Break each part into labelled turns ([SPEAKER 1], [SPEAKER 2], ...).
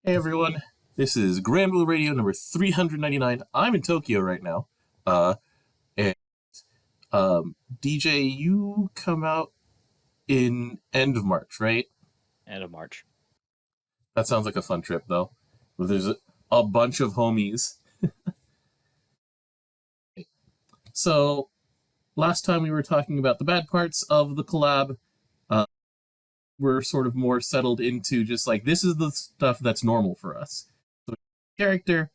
[SPEAKER 1] Hey everyone, this is Granblue Radio number 399. I'm in Tokyo right now. And DJ, you come out in end of March, right?
[SPEAKER 2] End of March.
[SPEAKER 1] That sounds like a fun trip though. There's a bunch of homies. So, last time we were talking about the bad parts of the collab. We're sort of more settled into just like, this is the stuff that's normal for us. So, character.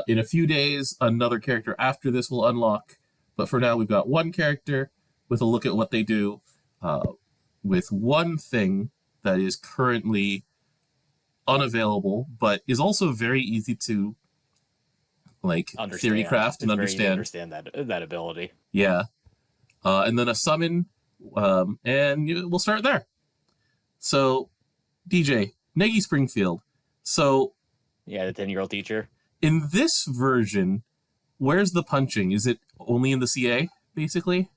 [SPEAKER 1] In a few days, another character after this will unlock. But for now, we've got one character with a look at what they do, with one thing that is currently unavailable, but is also very easy to theory craft and understand.
[SPEAKER 2] Understand that ability.
[SPEAKER 1] Yeah. And then a summon, and we'll start there. So, DJ, Negi Springfield. So,
[SPEAKER 2] yeah, the 10-year-old teacher.
[SPEAKER 1] In this version, where's the punching? Is it only in the CA, basically?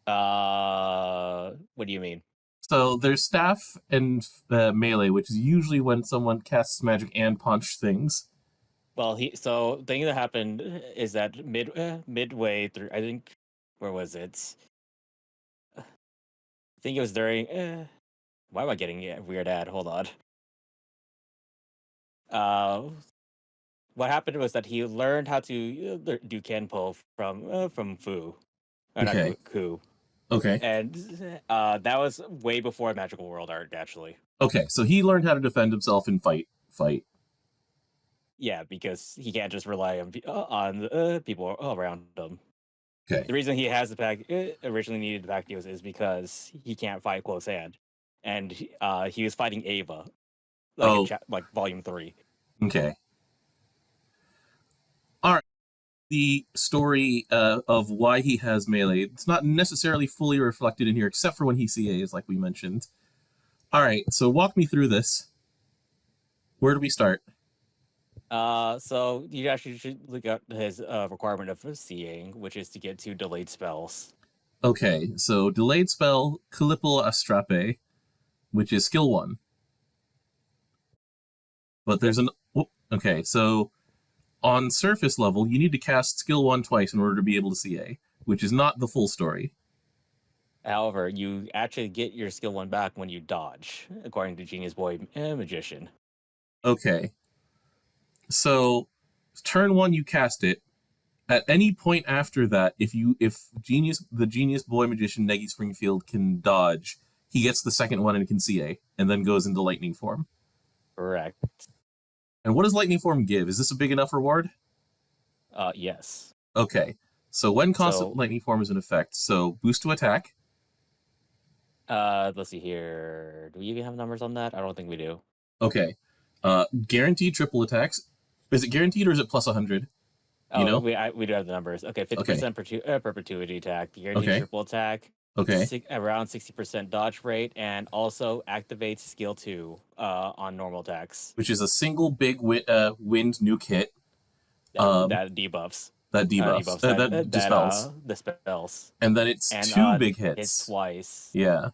[SPEAKER 2] What do you mean?
[SPEAKER 1] So there's staff and melee, which is usually when someone casts magic and punch things.
[SPEAKER 2] Well, the thing that happened is that midway through, I think, where was it? I think it was during. Why am I getting a weird ad? Hold on. What happened was that he learned how to do Kenpo from Fu, or
[SPEAKER 1] Okay.
[SPEAKER 2] not Ku.
[SPEAKER 1] Okay.
[SPEAKER 2] And that was way before Magical World Art, actually.
[SPEAKER 1] Okay, so he learned how to defend himself and fight.
[SPEAKER 2] Yeah, because he can't just rely on people around him.
[SPEAKER 1] Okay.
[SPEAKER 2] The reason he has the pack originally needed the pack deals is because he can't fight close hand, and he was fighting Ava, like Volume 3.
[SPEAKER 1] Okay. All right. The story of why he has melee, it's not necessarily fully reflected in here, except for when he CAs, like we mentioned. All right, so walk me through this. Where do we start?
[SPEAKER 2] So you actually should look at his requirement of CAing, which is to get 2 delayed spells.
[SPEAKER 1] Okay, so delayed spell, Calippo Astrape, which is skill 1. But there's okay, so on surface level, you need to cast skill 1 twice in order to be able to CA, which is not the full story.
[SPEAKER 2] However, you actually get your skill 1 back when you dodge, according to Genius Boy Magician.
[SPEAKER 1] Okay. So, turn 1 you cast it. At any point after that, if the Genius Boy Magician Negi Springfield can dodge, he gets the second one and can CA, and then goes into lightning form.
[SPEAKER 2] Correct.
[SPEAKER 1] And what does lightning form give? Is this a big enough reward?
[SPEAKER 2] Yes.
[SPEAKER 1] Okay. So when constant lightning form is in effect, so boost to attack.
[SPEAKER 2] Let's see here. Do we even have numbers on that? I don't think we do.
[SPEAKER 1] Okay. Guaranteed triple attacks. Is it guaranteed or is it plus 100?
[SPEAKER 2] We do have the numbers. Okay, 50% perpetuity attack, guaranteed triple attack.
[SPEAKER 1] Okay.
[SPEAKER 2] Around 60% dodge rate, and also activates skill 2 on normal attacks.
[SPEAKER 1] Which is a single big wind nuke hit.
[SPEAKER 2] That debuffs.
[SPEAKER 1] That dispels.
[SPEAKER 2] Dispels.
[SPEAKER 1] And then it's 2 big hits.
[SPEAKER 2] It's twice.
[SPEAKER 1] Yeah.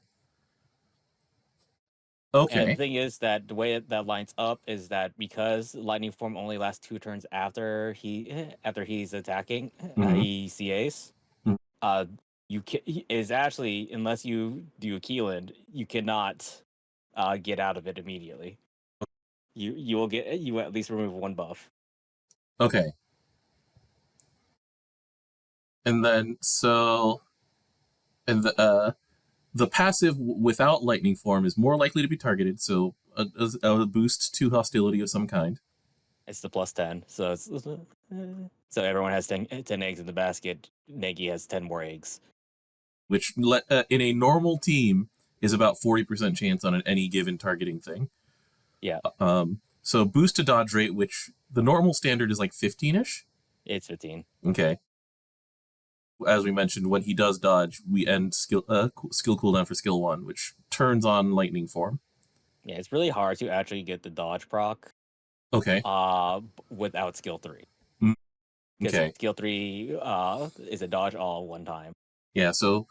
[SPEAKER 1] Okay.
[SPEAKER 2] And the thing is that the way that lines up is that because lightning form only lasts 2 turns after he's attacking, he CAs. Is actually, unless you do a Keeland, you cannot get out of it immediately. You at least remove 1 buff.
[SPEAKER 1] Okay. And then the passive without lightning form is more likely to be targeted, so a boost to hostility of some kind.
[SPEAKER 2] It's the plus 10, so everyone has 10 eggs in the basket. Negi has 10 more eggs,
[SPEAKER 1] which in a normal team is about 40% chance on any given targeting thing.
[SPEAKER 2] Yeah.
[SPEAKER 1] So boost to dodge rate, which the normal standard is like 15-ish.
[SPEAKER 2] It's 15.
[SPEAKER 1] Okay. As we mentioned, when he does dodge, we end skill cooldown for skill 1, which turns on lightning form.
[SPEAKER 2] Yeah, it's really hard to actually get the dodge proc.
[SPEAKER 1] Okay.
[SPEAKER 2] Without skill 3.
[SPEAKER 1] Okay.
[SPEAKER 2] Skill 3 is a dodge all one time.
[SPEAKER 1] Yeah, so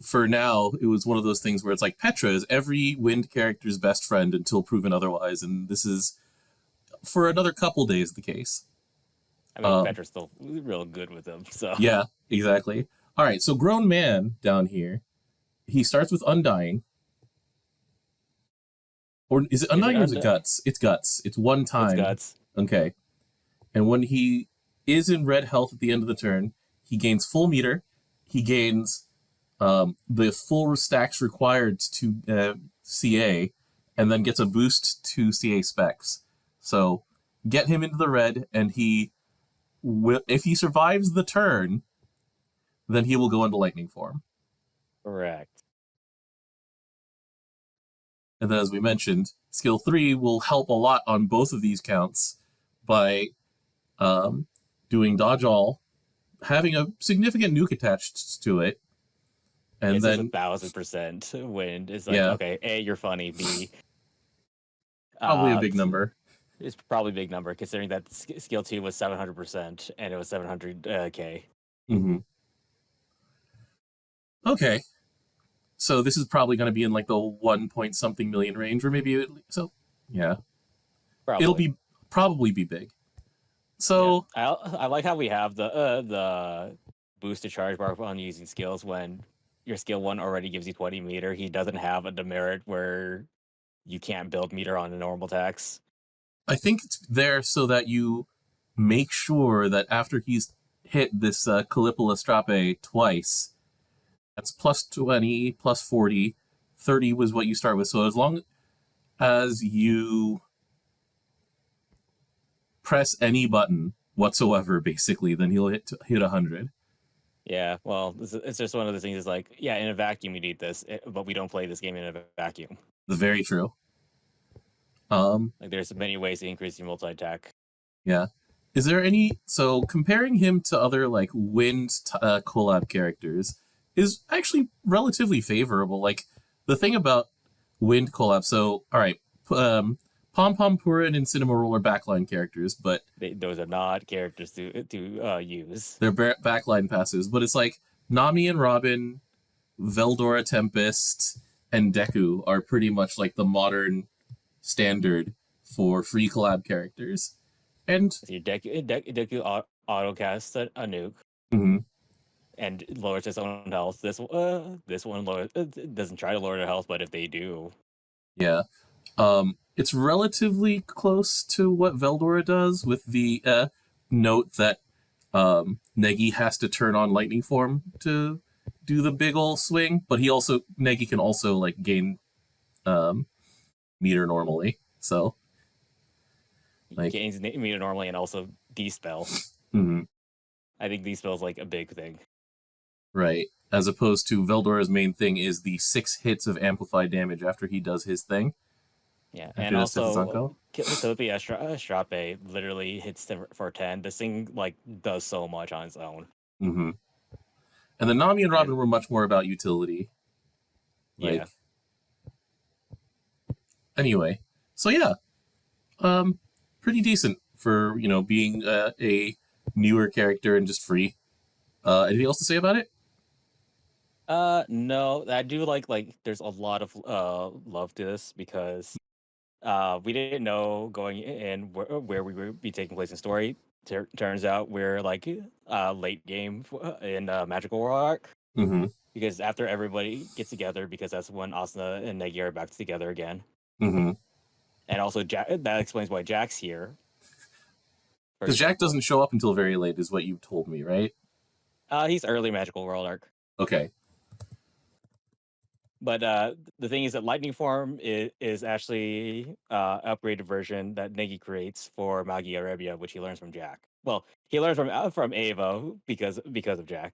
[SPEAKER 1] for now, it was one of those things where it's like Petra is every wind character's best friend until proven otherwise, and this is for another couple days the case.
[SPEAKER 2] I mean, Petra's still real good with him, so.
[SPEAKER 1] Yeah, exactly. All right, so grown man down here, he starts with Undying. Or is it Undying or is it Guts? It's Guts. It's one time.
[SPEAKER 2] It's Guts.
[SPEAKER 1] Okay. And when he is in red health at the end of the turn, he gains full meter. He gains the full stacks required to CA, and then gets a boost to CA specs. So get him into the red, and he will, if he survives the turn, then he will go into lightning form.
[SPEAKER 2] Correct.
[SPEAKER 1] And then, as we mentioned, skill 3 will help a lot on both of these counts by doing dodge all, having a significant nuke attached to it, and
[SPEAKER 2] it's
[SPEAKER 1] then
[SPEAKER 2] 1,000% wind. It's like, okay, A, you're funny. B,
[SPEAKER 1] probably a big number.
[SPEAKER 2] It's probably a big number considering that skill 2 was 700% and it was 700k.
[SPEAKER 1] Mm-hmm. Okay. So this is probably going to be in like the 1 point something million range, or maybe so. Yeah,
[SPEAKER 2] probably.
[SPEAKER 1] It'll probably be big. So
[SPEAKER 2] yeah. I like how we have the boost to charge bar on using skills when your skill 1 already gives you 20 meter. He doesn't have a demerit where you can't build meter on the normal attacks.
[SPEAKER 1] I think it's there so that you make sure that after he's hit this Callipula Strape twice, that's plus 20, plus 40, 30 was what you start with. So as long as you press any button whatsoever, basically, then he'll hit 100.
[SPEAKER 2] Yeah, well, it's just one of the things. Is like, yeah, in a vacuum you need this, but we don't play this game in a vacuum.
[SPEAKER 1] Very true.
[SPEAKER 2] Like, there's many ways to increase your multi-attack.
[SPEAKER 1] Yeah. Is there any... So, comparing him to other, like, wind collab characters is actually relatively favorable. Like, the thing about wind collab... So, all right, Pom Pom Purin and Cinnamoroll are backline characters, but...
[SPEAKER 2] Those are not characters to use.
[SPEAKER 1] They're backline passes, but it's like Nami and Robin, Veldora Tempest, and Deku are pretty much like the modern standard for free collab characters. And
[SPEAKER 2] your Deku autocasts a nuke,
[SPEAKER 1] mm-hmm.
[SPEAKER 2] and lowers his own health. This one doesn't try to lower their health, but if they do,
[SPEAKER 1] yeah, it's relatively close to what Veldora does, with the note that Negi has to turn on lightning form to do the big ol' swing, but Negi can also like gain meter normally, so
[SPEAKER 2] like, he gains meter normally and also de-spell.
[SPEAKER 1] Mm-hmm.
[SPEAKER 2] I think de-spell is like a big thing,
[SPEAKER 1] right? As opposed to Veldora's main thing is the 6 hits of amplified damage after he does his thing.
[SPEAKER 2] Yeah, and also Callipula Strape literally hits for 10. This thing like does so much on its own.
[SPEAKER 1] Mm-hmm. And the Nami and Robin were much more about utility. Like,
[SPEAKER 2] yeah.
[SPEAKER 1] Anyway, so yeah, pretty decent for being a newer character and just free. Anything else to say about it?
[SPEAKER 2] No, I do like there's a lot of love to this because we didn't know going in where we would be taking place in story. Turns out we're like late game in Magical World Arc.
[SPEAKER 1] Mm-hmm.
[SPEAKER 2] Because after everybody gets together, because that's when Asuna and Negi are back together again.
[SPEAKER 1] Mm-hmm.
[SPEAKER 2] And also that explains why Jack's here.
[SPEAKER 1] Because Jack doesn't show up until very late, is what you told me, right?
[SPEAKER 2] He's early Magical World Arc.
[SPEAKER 1] Okay.
[SPEAKER 2] But the thing is that Lightning Form is actually upgraded version that Negi creates for Magi Arabia, which he learns from Jack. Well, he learns from Ava because of Jack.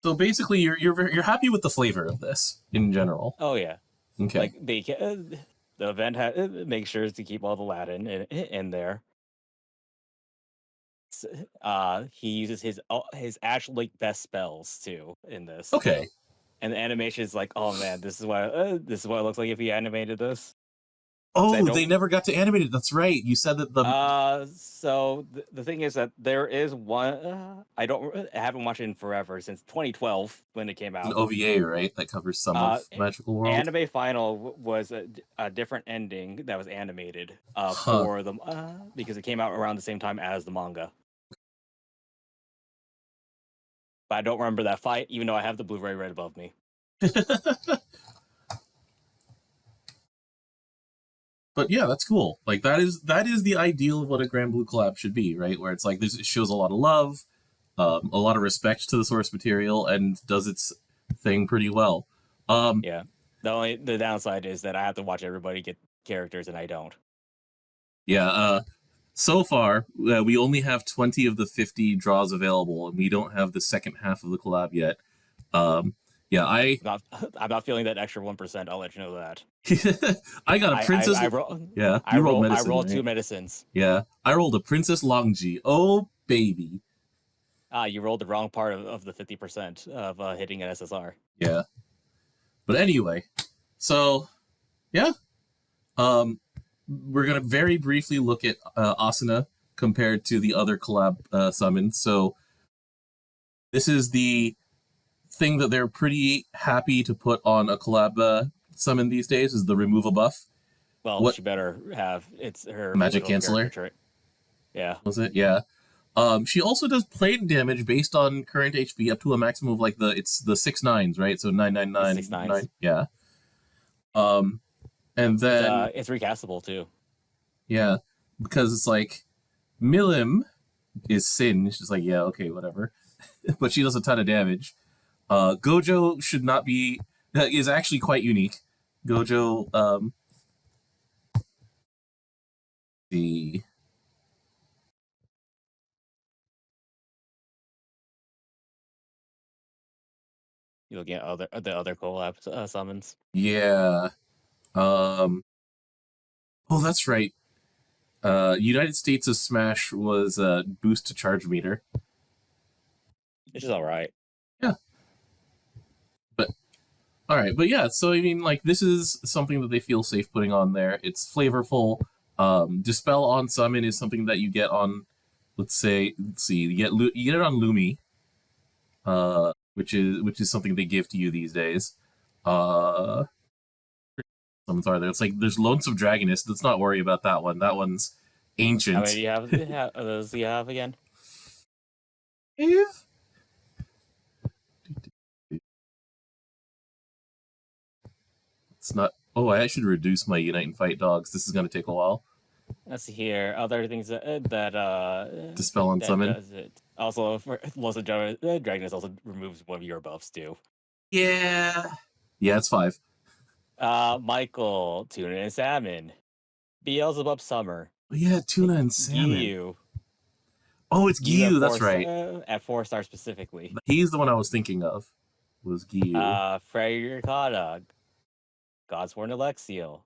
[SPEAKER 1] So basically, you're happy with the flavor of this in general.
[SPEAKER 2] Oh yeah.
[SPEAKER 1] Okay.
[SPEAKER 2] Like the event makes sure to keep all the Latin in there. He uses his actual best spells too in this.
[SPEAKER 1] Okay.
[SPEAKER 2] And the animation is like, oh man, this is what it looks like if he animated this.
[SPEAKER 1] Oh, they never got to animate it. That's right. You said that the
[SPEAKER 2] So the thing is that there is one. I haven't watched it in forever, since 2012 when it came
[SPEAKER 1] an
[SPEAKER 2] out.
[SPEAKER 1] OVA, right? That covers some of Magical World.
[SPEAKER 2] Anime Final was a different ending that was animated
[SPEAKER 1] Huh.
[SPEAKER 2] for them because it came out around the same time as the manga. But I don't remember that fight, even though I have the Blu-ray right above me.
[SPEAKER 1] But yeah, that's cool. Like that is the ideal of what a Granblue collab should be, right? Where it's like it shows a lot of love, a lot of respect to the source material, and does its thing pretty well.
[SPEAKER 2] Yeah. The downside is that I have to watch everybody get characters, and I don't.
[SPEAKER 1] Yeah. So far, we only have 20 of the 50 draws available, and we don't have the second half of the collab yet. Yeah, I'm
[SPEAKER 2] not feeling that extra 1%. I'll let you know that.
[SPEAKER 1] I got a princess. I
[SPEAKER 2] rolled 2 medicines.
[SPEAKER 1] Yeah, I rolled a Princess Longji. Oh baby.
[SPEAKER 2] You rolled the wrong part of the 50% of hitting an SSR.
[SPEAKER 1] Yeah. But anyway, so yeah, we're gonna very briefly look at Asuna compared to the other collab summons. So this is the thing that they're pretty happy to put on a collab summon these days, is the remove a buff.
[SPEAKER 2] Well, she better have her
[SPEAKER 1] magic canceller.
[SPEAKER 2] Yeah.
[SPEAKER 1] Was it? Yeah. She also does plane damage based on current HP up to a maximum of like it's the 6/9s, right? So 999. Yeah. And then
[SPEAKER 2] it's recastable too.
[SPEAKER 1] Yeah, because it's like Milim is singed. It's like, yeah, okay, whatever. But she does a ton of damage. Gojo should not be is actually quite unique. Gojo the
[SPEAKER 2] You looking at the other collab summons?
[SPEAKER 1] Yeah. Oh, that's right. United States of Smash was boost to charge meter.
[SPEAKER 2] Which is alright.
[SPEAKER 1] Yeah. But alright, but yeah, so I mean, like, this is something that they feel safe putting on there. It's flavorful. Dispel on summon is something that you get on, let's see, you get it on Lumi, which is something they give to you these days. Summons are there? It's like there's Lonesome Dragoness. Let's not worry about that one. That one's ancient.
[SPEAKER 2] How many do you have? Those do you have again?
[SPEAKER 1] It's not. Oh, I should reduce my Unite and Fight dogs. This is going to take a while.
[SPEAKER 2] Let's see here. Other things that
[SPEAKER 1] Dispel on summon.
[SPEAKER 2] Does it. Also, for Lonesome Dragoness also removes one of your buffs too.
[SPEAKER 1] Yeah. Yeah, it's 5.
[SPEAKER 2] Michael, Tuna and Salmon. Beelzebub Summer.
[SPEAKER 1] Oh, yeah, Tuna and Salmon.
[SPEAKER 2] Giyu.
[SPEAKER 1] Oh, it's Giyu, that's right.
[SPEAKER 2] At 4-star specifically.
[SPEAKER 1] He's the one I was thinking of. Was Giyu.
[SPEAKER 2] Freyr Kada. Godsworn Alexiel.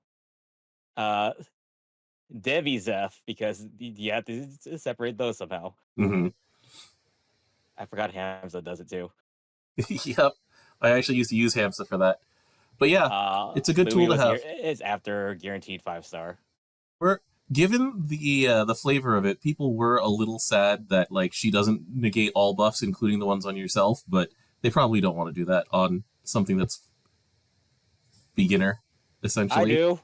[SPEAKER 2] Devi Zeph, because you have to separate those somehow.
[SPEAKER 1] Mm-hmm.
[SPEAKER 2] I forgot Hamza does it too.
[SPEAKER 1] Yep. I actually used to use Hamza for that. But yeah, it's a good tool to have.
[SPEAKER 2] It's after guaranteed 5-star.
[SPEAKER 1] Given the flavor of it, people were a little sad that like she doesn't negate all buffs, including the ones on yourself, but they probably don't want to do that on something that's beginner, essentially.
[SPEAKER 2] I do.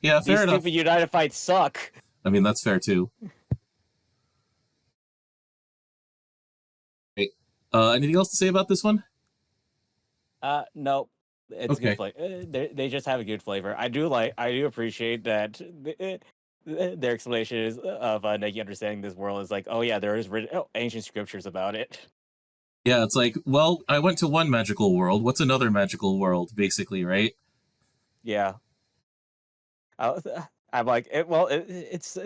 [SPEAKER 1] Yeah, fair enough.
[SPEAKER 2] These stupid United fights suck.
[SPEAKER 1] I mean, that's fair too. Hey, anything else to say about this one?
[SPEAKER 2] No. It's good flavor. They just have a good flavor. I do appreciate that their explanation is of Negi understanding this world is like, oh yeah, there is ancient scriptures about it.
[SPEAKER 1] Yeah, it's like, well, I went to one magical world. What's another magical world, basically, right?
[SPEAKER 2] Yeah. I'm like, it's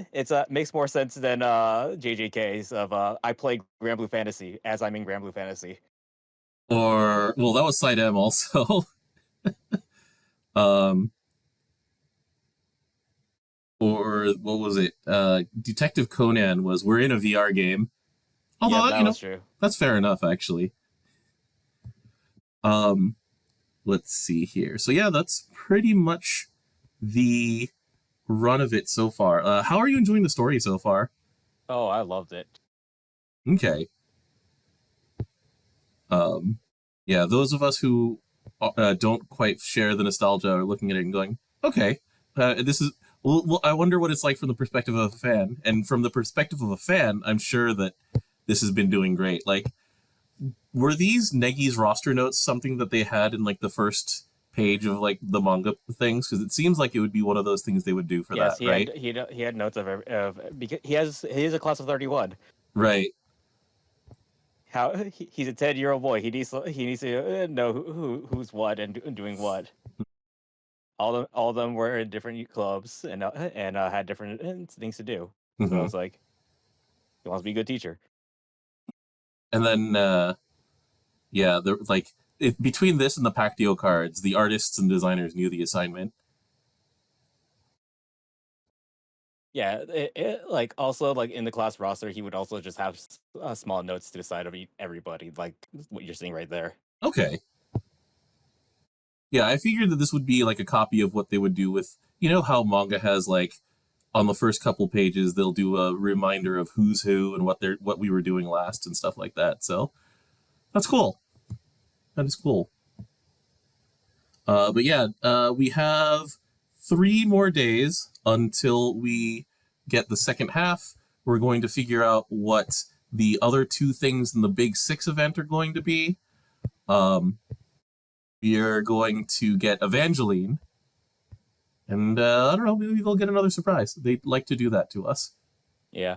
[SPEAKER 2] makes more sense than JJK's of I play Granblue Fantasy as I'm in Granblue Fantasy.
[SPEAKER 1] Or, well, that was Side M also. Or what was it? Detective Conan was, we're in a VR game. Although,
[SPEAKER 2] yeah, that's true.
[SPEAKER 1] That's fair enough, actually. Let's see here. So yeah, that's pretty much the run of it so far. How are you enjoying the story so far?
[SPEAKER 2] Oh, I loved it.
[SPEAKER 1] Okay. Um, yeah, those of us who don't quite share the nostalgia are looking at it and going, okay, this is. Well, I wonder what it's like from the perspective of a fan. And from the perspective of a fan, I'm sure that this has been doing great. Like, were these Negi's roster notes something that they had in like the first page of like the manga things? Because it seems like it would be one of those things they would do for
[SPEAKER 2] Yes,
[SPEAKER 1] that, right?
[SPEAKER 2] he had notes of because he is a class of 31.
[SPEAKER 1] Right.
[SPEAKER 2] How he's a 10-year-old boy. He needs to know who's what and doing what. All of them were in different clubs and had different things to do. So I
[SPEAKER 1] Hmm.
[SPEAKER 2] was like, he wants to be a good teacher.
[SPEAKER 1] And then, yeah, like between this and the Pactio cards, the artists and designers knew the assignment.
[SPEAKER 2] Yeah, like also like in the class roster, he would also just have small notes to the side of everybody, like what you're seeing right there.
[SPEAKER 1] Okay. Yeah, I figured that this would be like a copy of what they would do with, you know, how manga has like on the first couple pages they'll do a reminder of who's who and what we were doing last and stuff like that. So that's cool. That is cool. But yeah, we have 3 more days until we get the second half. We're going to figure out what the other 2 things in the Big Six event are going to be. Um, we are going to get Evangeline, and I don't know, maybe they'll get another surprise. They like to do that to us.
[SPEAKER 2] Yeah,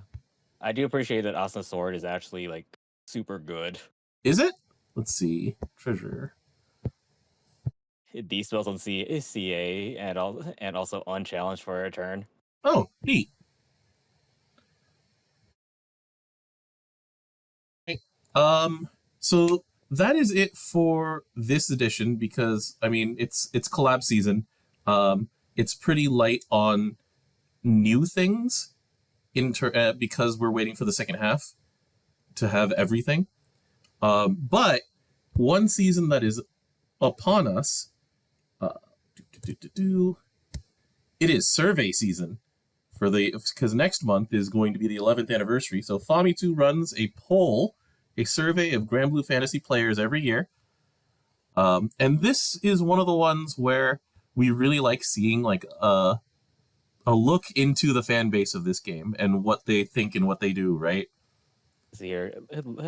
[SPEAKER 2] I do appreciate that Asuna Sword is actually like super good.
[SPEAKER 1] Is it? Let's see. Treasure.
[SPEAKER 2] D spells on CA and also unchallenged for a turn.
[SPEAKER 1] Oh, neat. Um, so that is it for this edition because I mean it's collab season. It's pretty light on new things because we're waiting for the second half to have everything. But one season that is upon us, uh, it is survey season because next month is going to be the 11th anniversary. So Famitsu runs a poll, a survey of Granblue Fantasy players every year. And this is one of the ones where we really like seeing like a look into the fan base of this game and what they think and what they do, right?
[SPEAKER 2] See here,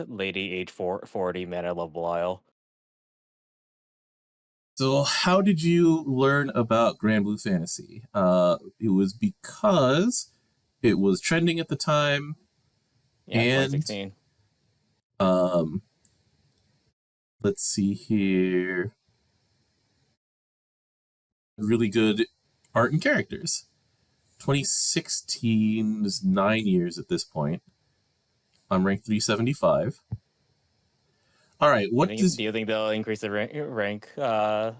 [SPEAKER 2] lady age 40, man, I love Belial.
[SPEAKER 1] So how did you learn about Granblue Fantasy? It was because it was trending at the time,
[SPEAKER 2] Yeah,
[SPEAKER 1] and
[SPEAKER 2] 2016.
[SPEAKER 1] um, let's see here, really good art and characters. 2016 is 9 years at this point. I'm ranked 375. All right,
[SPEAKER 2] Do you think they'll increase the rank
[SPEAKER 1] it's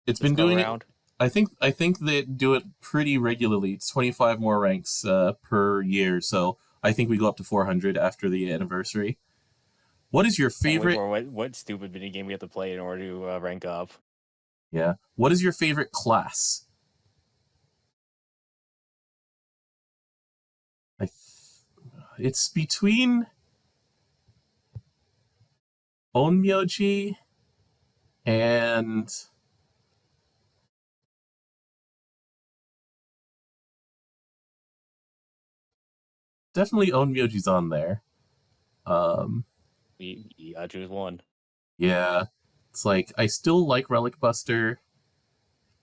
[SPEAKER 2] this
[SPEAKER 1] been
[SPEAKER 2] go
[SPEAKER 1] doing it.
[SPEAKER 2] around?
[SPEAKER 1] I think they do it pretty regularly. It's 25 more ranks per year, so I think we go up to 400 after the anniversary. What is your
[SPEAKER 2] Can't wait
[SPEAKER 1] favorite?
[SPEAKER 2] for what stupid video game we have to play in order to rank up.
[SPEAKER 1] Yeah. What is your favorite class? I it's between Onmyoji and definitely Onmyoji's on there. Um,
[SPEAKER 2] You gotta choose one.
[SPEAKER 1] yeah. It's like I still like Relic Buster.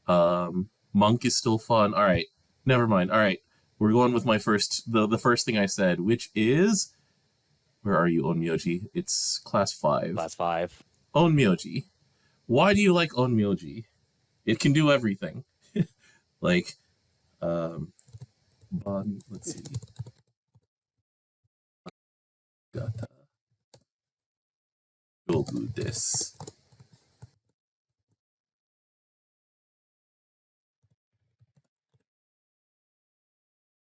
[SPEAKER 1] Monk is still fun. All right. Never mind. All right. We're going with my the first thing I said, which is where are you, Onmyoji? It's class 5.
[SPEAKER 2] Class 5.
[SPEAKER 1] Onmyoji. Why do you like Onmyoji? It can do everything. Like, let's see. Got we'll do this.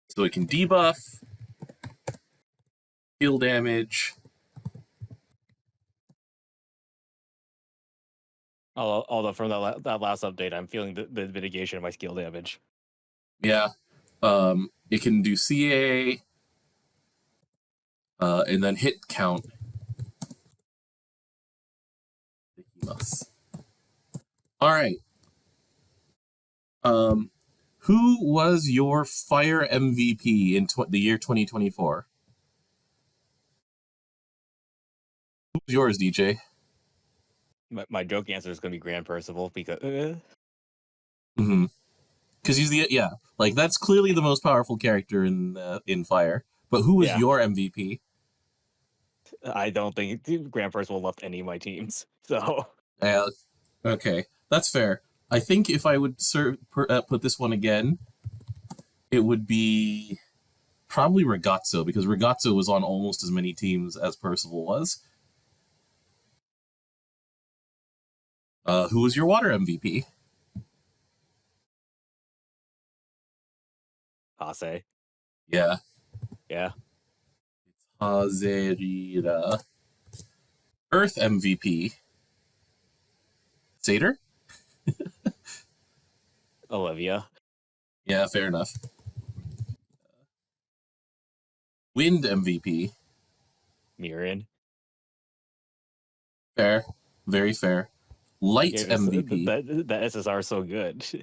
[SPEAKER 1] So it can debuff, heal damage.
[SPEAKER 2] Although from that last update, I'm feeling the mitigation of my skill damage.
[SPEAKER 1] Yeah. It can do CA, and then hit count. All right. Who was your fire MVP in the year 2024? Who was yours, DJ?
[SPEAKER 2] My joke answer is going to be Grand Percival because
[SPEAKER 1] Mm-hmm. Because he's like that's clearly the most powerful character in Fire. But who was
[SPEAKER 2] Yeah.
[SPEAKER 1] your MVP?
[SPEAKER 2] I don't think Grand Percival left any of my teams. So
[SPEAKER 1] Okay, that's fair. I think if I would put this one again, it would be probably Ragazzo, because Ragazzo was on almost as many teams as Percival was. Who was your water MVP?
[SPEAKER 2] Hase.
[SPEAKER 1] Yeah.
[SPEAKER 2] Yeah.
[SPEAKER 1] Hazerira. Earth MVP. Satyr?
[SPEAKER 2] Olivia.
[SPEAKER 1] Yeah, fair enough. Wind MVP.
[SPEAKER 2] Mirin.
[SPEAKER 1] Fair. Very fair. Light MVP.
[SPEAKER 2] The SSR is so good. So,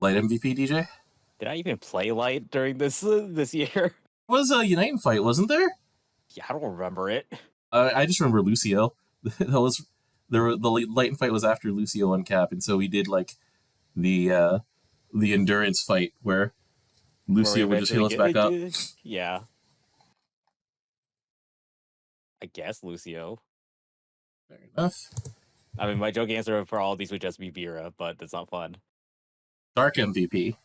[SPEAKER 1] Light MVP, DJ?
[SPEAKER 2] did I even play Light during this year?
[SPEAKER 1] It was a Unite fight, wasn't there?
[SPEAKER 2] Yeah, I don't remember it.
[SPEAKER 1] I just remember Lucio. The Light fight was after Lucio on cap, and so we did like the endurance fight where Lucio would just heal us back up.
[SPEAKER 2] Yeah. I guess Lucio.
[SPEAKER 1] Fair enough.
[SPEAKER 2] I mean, my joke answer for all of these would just be Vera, but that's not fun.
[SPEAKER 1] Dark MVP.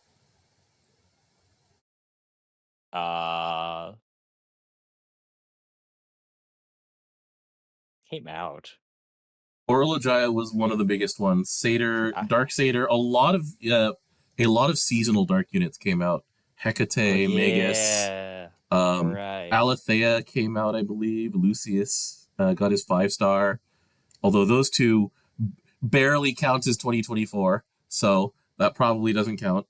[SPEAKER 2] Came out.
[SPEAKER 1] Orolojaya was one of the biggest ones. Satyr, Dark Satyr, a lot of seasonal dark units came out. Hecate, Magus,
[SPEAKER 2] right.
[SPEAKER 1] Alethea came out, I believe. Lucius got his 5-star. Although those two barely count as 2024, so that probably doesn't count.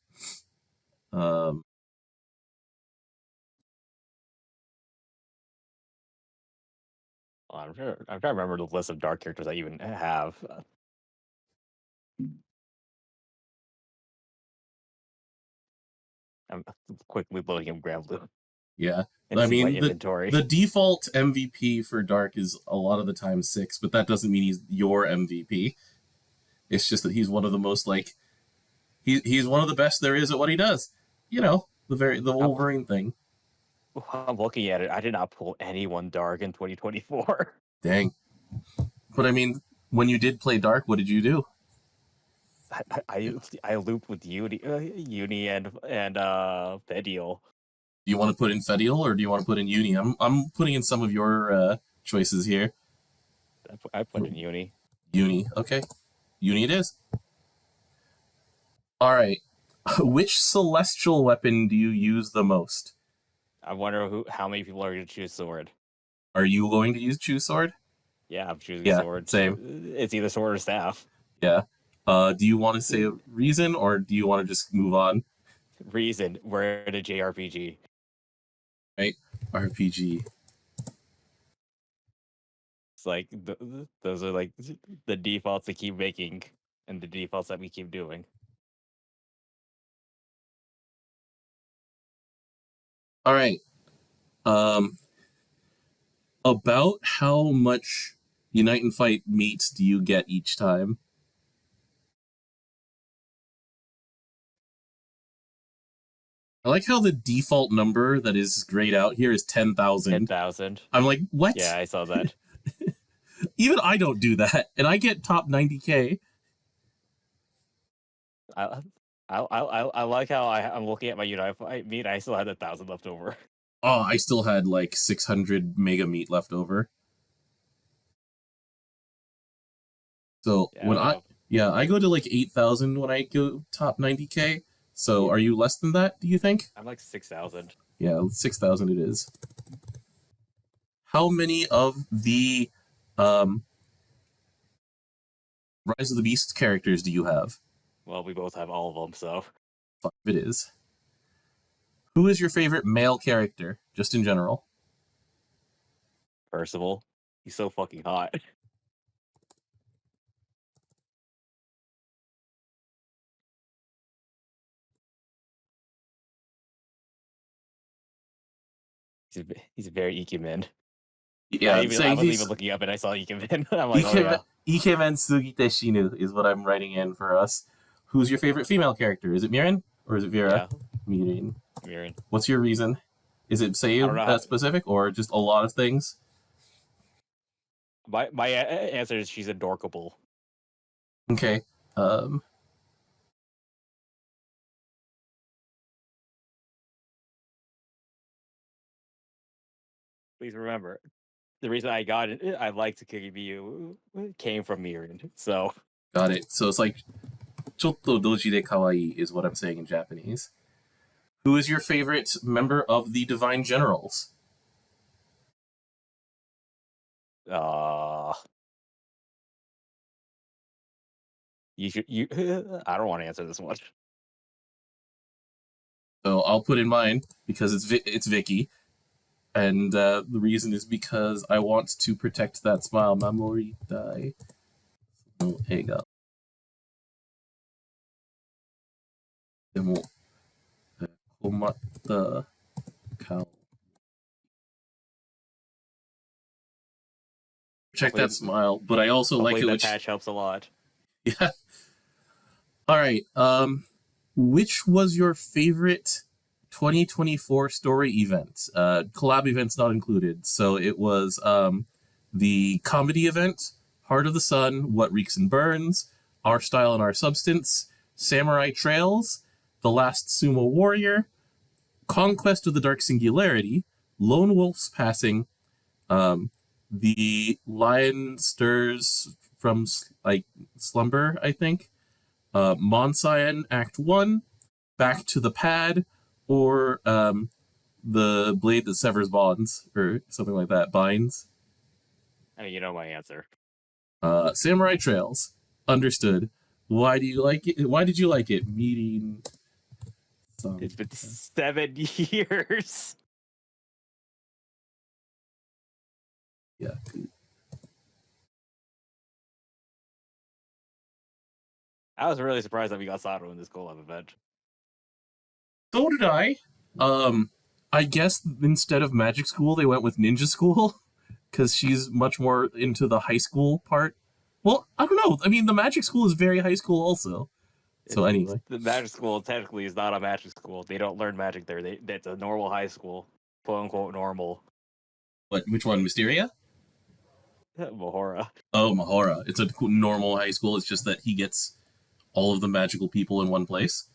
[SPEAKER 2] I'm trying to remember the list of dark characters I even have. I'm quickly loading up Granblue.
[SPEAKER 1] Yeah,
[SPEAKER 2] And
[SPEAKER 1] I
[SPEAKER 2] see my
[SPEAKER 1] mean
[SPEAKER 2] inventory.
[SPEAKER 1] the default MVP for Dark is a lot of the time 6, but that doesn't mean he's your MVP. It's just that he's one of the most he's one of the best there is at what he does. You know, the Wolverine thing.
[SPEAKER 2] I'm looking at it. I did not pull anyone dark in 2024.
[SPEAKER 1] Dang. But I mean, when you did play Dark, what did you do?
[SPEAKER 2] I looped with Uni and Fediel.
[SPEAKER 1] Do you want to put in Fediel or do you want to put in Uni? I'm putting in some of your choices here.
[SPEAKER 2] I put in Uni.
[SPEAKER 1] Uni, okay. Uni it is. All right. Which celestial weapon do you use the most?
[SPEAKER 2] I wonder how many people are going to choose sword.
[SPEAKER 1] Are you going to choose sword?
[SPEAKER 2] Yeah, I'm choosing sword.
[SPEAKER 1] Same.
[SPEAKER 2] It's either sword or staff.
[SPEAKER 1] Yeah. Do you want to say a reason or do you want to just move on?
[SPEAKER 2] Reason. We're in a JRPG.
[SPEAKER 1] Right? RPG.
[SPEAKER 2] It's like those are like the defaults they keep making and the defaults that we keep doing.
[SPEAKER 1] All right. About how much Unite and Fight meat do you get each time? I like how the default number that is grayed out here is 10,000.
[SPEAKER 2] 10,000.
[SPEAKER 1] I'm like, what?
[SPEAKER 2] Yeah, I saw that.
[SPEAKER 1] Even I don't do that, and I get top 90k.
[SPEAKER 2] I like how I'm looking at my Unite meat. I still had 1,000 left over.
[SPEAKER 1] Oh, I still had like 600 mega meat left over. So when I go to like 8,000 when I go top 90k. So are you less than that, do you think?
[SPEAKER 2] I'm like 6,000.
[SPEAKER 1] Yeah, 6,000 it is. How many of the Rise of the Beast characters do you have?
[SPEAKER 2] Well, we both have all of them, so.
[SPEAKER 1] Fuck if it is. Who is your favorite male character, just in general?
[SPEAKER 2] Percival. He's so fucking hot. He's a very Ikemen.
[SPEAKER 1] Yeah,
[SPEAKER 2] I
[SPEAKER 1] saying
[SPEAKER 2] wasn't even looking up and I saw Ikemen. I'm like, oh yeah.
[SPEAKER 1] Ikemen Sugite Shinu is what I'm writing in for us. Who's your favorite female character? Is it Mirin or is it Vera?
[SPEAKER 2] Yeah.
[SPEAKER 1] Mirin.
[SPEAKER 2] Mirin.
[SPEAKER 1] What's your reason? Is it
[SPEAKER 2] I don't know
[SPEAKER 1] Seiyu specific or just a lot of things?
[SPEAKER 2] My answer is she's adorkable.
[SPEAKER 1] Okay.
[SPEAKER 2] Please remember, the reason I got it, I liked Kikibiyu came from Mirin. So
[SPEAKER 1] Got it. So it's like chotto doji de kawaii is what I'm saying in Japanese. Who is your favorite member of the Divine Generals?
[SPEAKER 2] you I don't want to answer this one.
[SPEAKER 1] So I'll put in mine because it's Vicky, and the reason is because I want to protect that smile. Mamori dai no ega. Demo komatta kao. Protect that smile, but I also like it.
[SPEAKER 2] That patch helps a lot.
[SPEAKER 1] Yeah. All right. Which was your favorite 2024 story event? Collab events not included. So it was the comedy event, Heart of the Sun, What Reeks and Burns, Our Style and Our Substance, Samurai Trails, The Last Sumo Warrior, Conquest of the Dark Singularity, Lone Wolf's Passing, The Lion Stirs from Slumber, I think, Monsian Act 1, Back to the Pad, or The Blade That Severs Bonds, or something like that, Binds.
[SPEAKER 2] I mean, you know my answer.
[SPEAKER 1] Samurai Trails. Understood. Why do you like it? Why did you like it? Meeting some...
[SPEAKER 2] It's been 7 years.
[SPEAKER 1] Yeah.
[SPEAKER 2] I was really surprised that we got Sato in this collab event.
[SPEAKER 1] So did I. I guess instead of Magic School, they went with Ninja School, because she's much more into the high school part. Well, I don't know. I mean, the Magic School is very high school also. So anyway.
[SPEAKER 2] The Magic School technically is not a Magic School. They don't learn magic there. That's a normal high school. Quote unquote normal.
[SPEAKER 1] What? Which one? Mysteria?
[SPEAKER 2] Mahora.
[SPEAKER 1] Oh, Mahora. It's a normal high school. It's just that he gets all of the magical people in one place.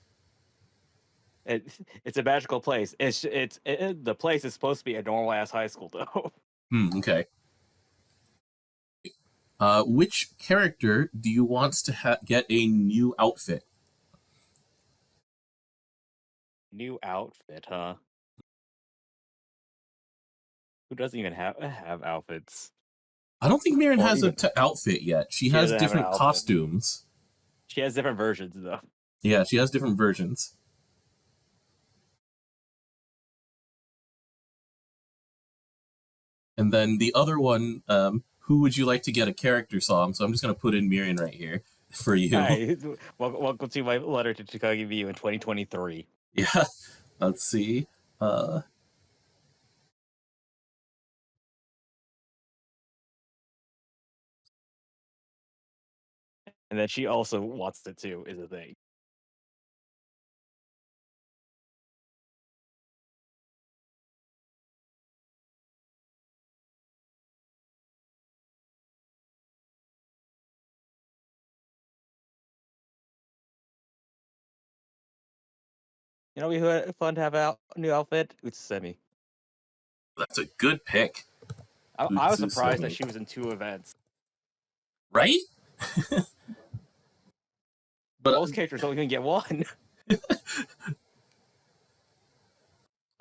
[SPEAKER 2] It's a magical place. The place is supposed to be a normal ass high school though.
[SPEAKER 1] Okay. Which character do you want to get a new outfit?
[SPEAKER 2] New outfit, huh? Who doesn't even have outfits?
[SPEAKER 1] I don't think Mirin has an outfit yet. She has different costumes.
[SPEAKER 2] She has different versions, though.
[SPEAKER 1] Yeah, she has different versions. And then the other one, who would you like to get a character song? So I'm just going to put in Mirin right here for you.
[SPEAKER 2] Hi. Welcome to my letter to Chicago VU in 2023.
[SPEAKER 1] Yeah, let's see.
[SPEAKER 2] And then she also wants it too, is a thing. You know, we had fun to have a new outfit. Utsumi.
[SPEAKER 1] That's a good pick.
[SPEAKER 2] I was surprised that she was in 2 events.
[SPEAKER 1] Right?
[SPEAKER 2] But most characters don't even get 1.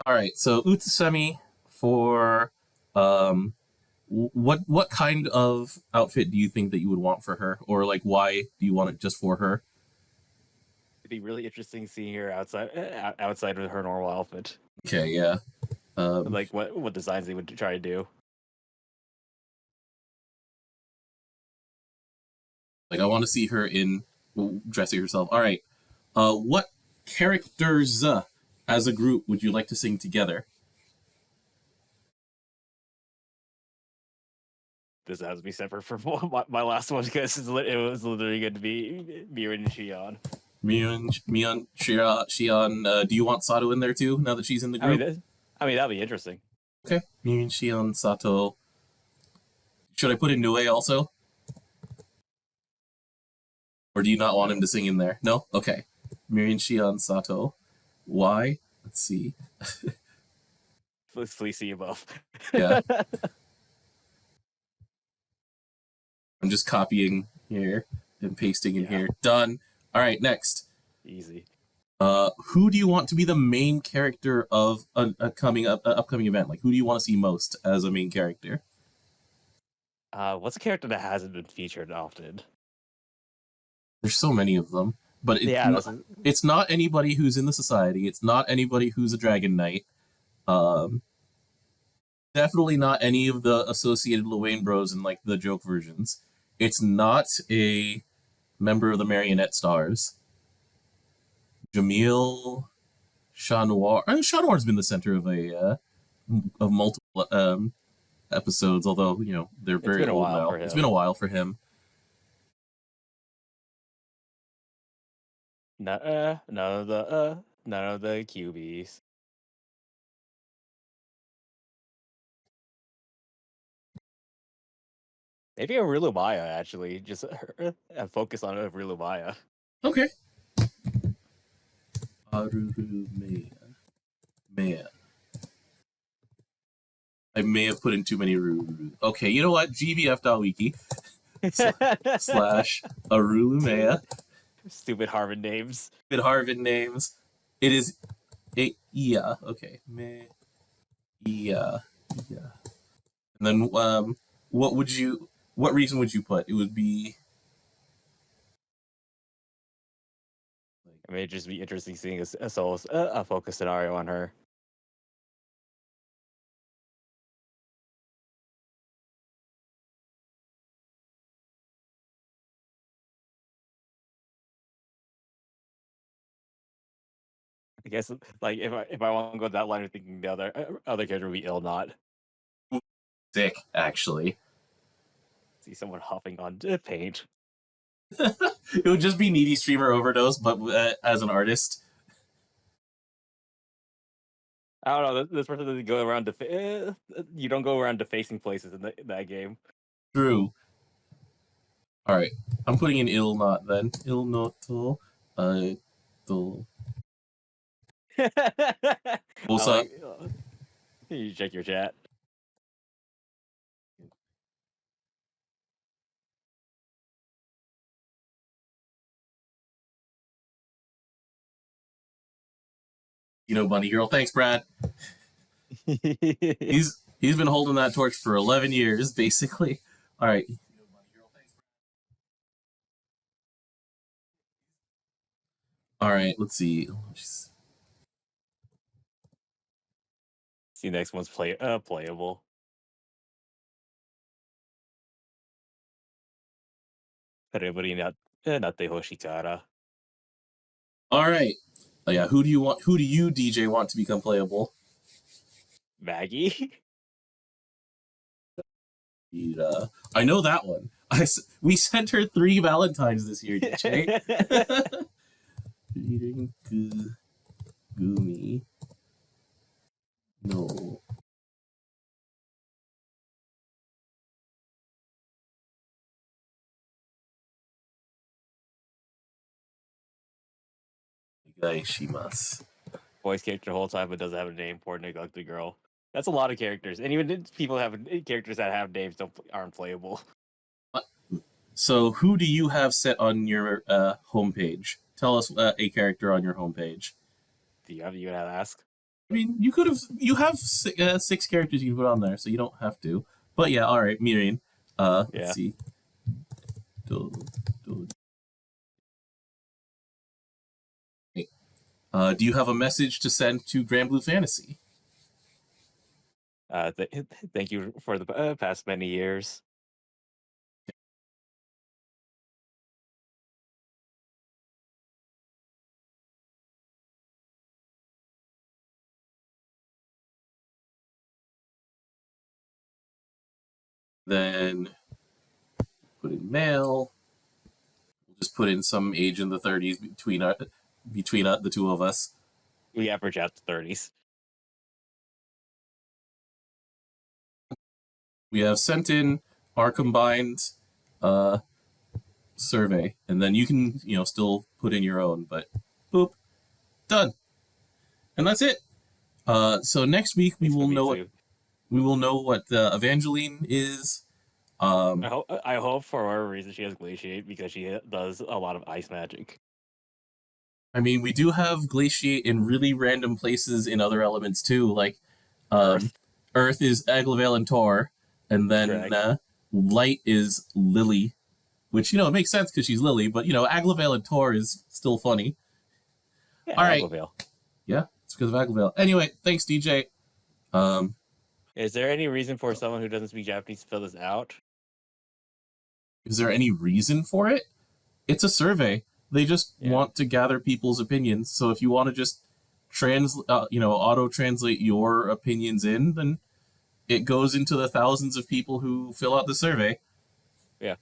[SPEAKER 1] All right, so Utsumi for what kind of outfit do you think that you would want for her, or like why do you want it just for her?
[SPEAKER 2] It'd be really interesting seeing her outside of her normal outfit.
[SPEAKER 1] Okay, yeah.
[SPEAKER 2] Like what designs they would try to do.
[SPEAKER 1] Like I want to see her in dressing herself. All right. What characters as a group would you like to sing together?
[SPEAKER 2] This has to be separate from my last one because it was literally going to be Mirin and Shion.
[SPEAKER 1] Mion, Shion. Do you want Sato in there too? Now that she's in the group.
[SPEAKER 2] That'd be interesting.
[SPEAKER 1] Okay. Mion, Shion, Sato. Should I put in Nue also? Or do you not want him to sing in there? No? Okay. Mirin, Shion, Sato. Why? Let's see.
[SPEAKER 2] Please see above.
[SPEAKER 1] Yeah. I'm just copying here and pasting in here. Done. All right, next.
[SPEAKER 2] Easy.
[SPEAKER 1] Who do you want to be the main character of an upcoming event? Like, who do you want to see most as a main character?
[SPEAKER 2] What's a character that hasn't been featured often?
[SPEAKER 1] There's so many of them, but it's not anybody who's in the society. It's not anybody who's a Dragon Knight. Definitely not any of the associated Luane Bros in like the joke versions. It's not a member of the Marionette Stars. Jamil, Chat Noir. Chat Noir's been the center of multiple episodes, although they're very old now. It's been a while for him.
[SPEAKER 2] None of the QBs. Maybe Aurelu Maya, actually. Just focus on Aurelu Maya.
[SPEAKER 1] Okay. Aurelu Maya. I may have put in too many Aurelu. Okay, you know what? GBF.wiki / Aurelu Maya.
[SPEAKER 2] Stupid Harvard names.
[SPEAKER 1] Stupid Harvard names. It is... Yeah. Okay. Yeah. And then, what reason would you put? It would be...
[SPEAKER 2] It may just be interesting seeing a focus scenario on her. I guess like if I want to go that line of thinking, the other character would be Ill Not.
[SPEAKER 1] Sick, actually.
[SPEAKER 2] See someone huffing on paint.
[SPEAKER 1] It would just be Needy Streamer Overdose, but as an artist.
[SPEAKER 2] I don't know. This person doesn't go around you don't go around defacing places in that game.
[SPEAKER 1] True. All right, I'm putting in Ill Not then. Ill Not. Also,
[SPEAKER 2] you check your chat.
[SPEAKER 1] Bunny Girl. Thanks, Brad. He's been holding that torch for 11 years, basically. All right. All right. Let's see.
[SPEAKER 2] See, next one's playable. Everybody not the Hoshikara.
[SPEAKER 1] All right. Oh, yeah. Who do you DJ want to become playable?
[SPEAKER 2] Maggie.
[SPEAKER 1] I know that one. We sent her 3 Valentines this year, DJ. Reading Gumi. No. Shimasu.
[SPEAKER 2] Voice character the whole time, but doesn't have a name. Poor neglected girl. That's a lot of characters, and even people characters that have names aren't playable.
[SPEAKER 1] So, who do you have set on your homepage? Tell us a character on your homepage.
[SPEAKER 2] Do you have to ask?
[SPEAKER 1] I mean, you have 6 characters you can put on there, so you don't have to. But yeah, all right, Mirin. Let's see. Do you have a message to send to Granblue Fantasy?
[SPEAKER 2] Thank you for the past many years.
[SPEAKER 1] Then put in male. We'll just put in some age in the 30s between the two of us.
[SPEAKER 2] We average out to 30s.
[SPEAKER 1] We have sent in our combined survey, and then you can still put in your own, but boop, done, and that's it. So next week we will know what Evangeline is.
[SPEAKER 2] I hope for whatever reason she has Glaciate, because she does a lot of ice magic.
[SPEAKER 1] I mean, we do have Glaciate in really random places in other elements too, like Earth is Aglavale and Tor, and then Light is Lily, which it makes sense because she's Lily, but Aglavale and Tor is still funny.
[SPEAKER 2] Yeah,
[SPEAKER 1] all right.
[SPEAKER 2] Aglavale.
[SPEAKER 1] Yeah, it's because of Aglavale. Anyway, thanks, DJ.
[SPEAKER 2] Is there any reason for someone who doesn't speak Japanese to fill this out?
[SPEAKER 1] Is there any reason for it? It's a survey. They just want to gather people's opinions. So if you want to just auto translate your opinions in, then it goes into the thousands of people who fill out the survey.
[SPEAKER 2] Yeah.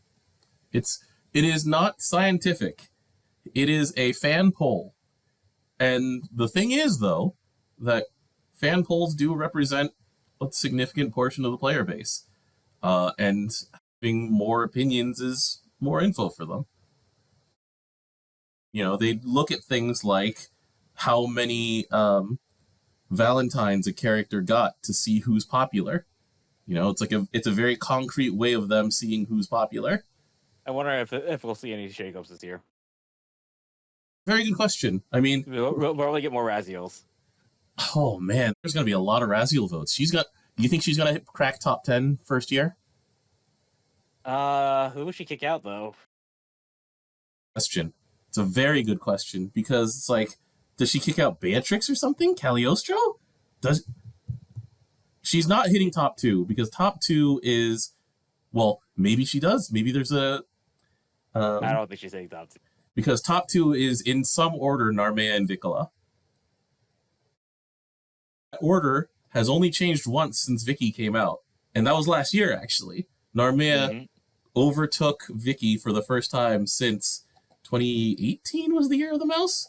[SPEAKER 1] It is not scientific. It is a fan poll. And the thing is, though, that fan polls do represent a significant portion of the player base. And having more opinions is more info for them. They look at things like how many Valentines a character got to see who's popular. It's a very concrete way of them seeing who's popular.
[SPEAKER 2] I wonder if we'll see any shakeups this year.
[SPEAKER 1] Very good question. I mean,
[SPEAKER 2] we'll probably get more Raziels.
[SPEAKER 1] Oh man, there's gonna be a lot of Raziel votes. Do you think she's gonna crack top 10 first year?
[SPEAKER 2] Who will she kick out though?
[SPEAKER 1] Question. It's a very good question, because it's like, does she kick out Beatrix or something? Cagliostro? She's not hitting top 2, because top 2 is, well, maybe she does. Maybe there's a.
[SPEAKER 2] I don't think she's hitting top 2.
[SPEAKER 1] Because top 2 is in some order Narmea and Vicola. That order has only changed once since Vicky came out, and that was last year actually. Narmea overtook Vicky for the first time since 2018 was the year of the mouse?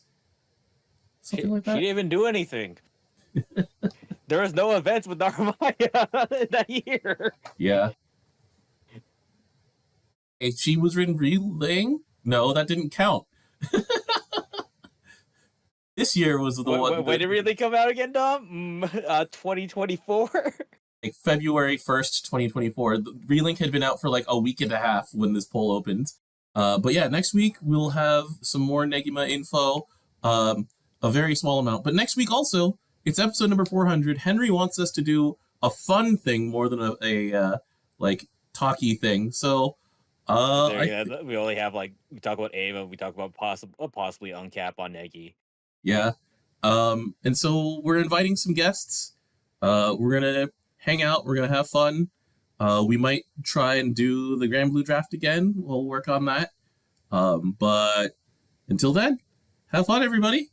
[SPEAKER 1] Something like that?
[SPEAKER 2] She didn't even do anything. There was no events with Narmaya that year.
[SPEAKER 1] Yeah. Hey, she was in relaying? No, that didn't count. This year was the one...
[SPEAKER 2] When did Relay come out again, Dom? 2024?
[SPEAKER 1] Like February 1st, 2024. The Relink had been out for like a week and a half when this poll opened. But yeah, next week we'll have some more Negima info, a very small amount. But next week also, it's episode number 400. Henry wants us to do a fun thing more than a talky thing. So
[SPEAKER 2] we only have we talk about Ava, we talk about possibly uncap on Negi.
[SPEAKER 1] Yeah. And so we're inviting some guests. We're gonna hang out, we're gonna have fun. We might try and do the Granblue draft again. We'll work on that. But until then, have fun, everybody.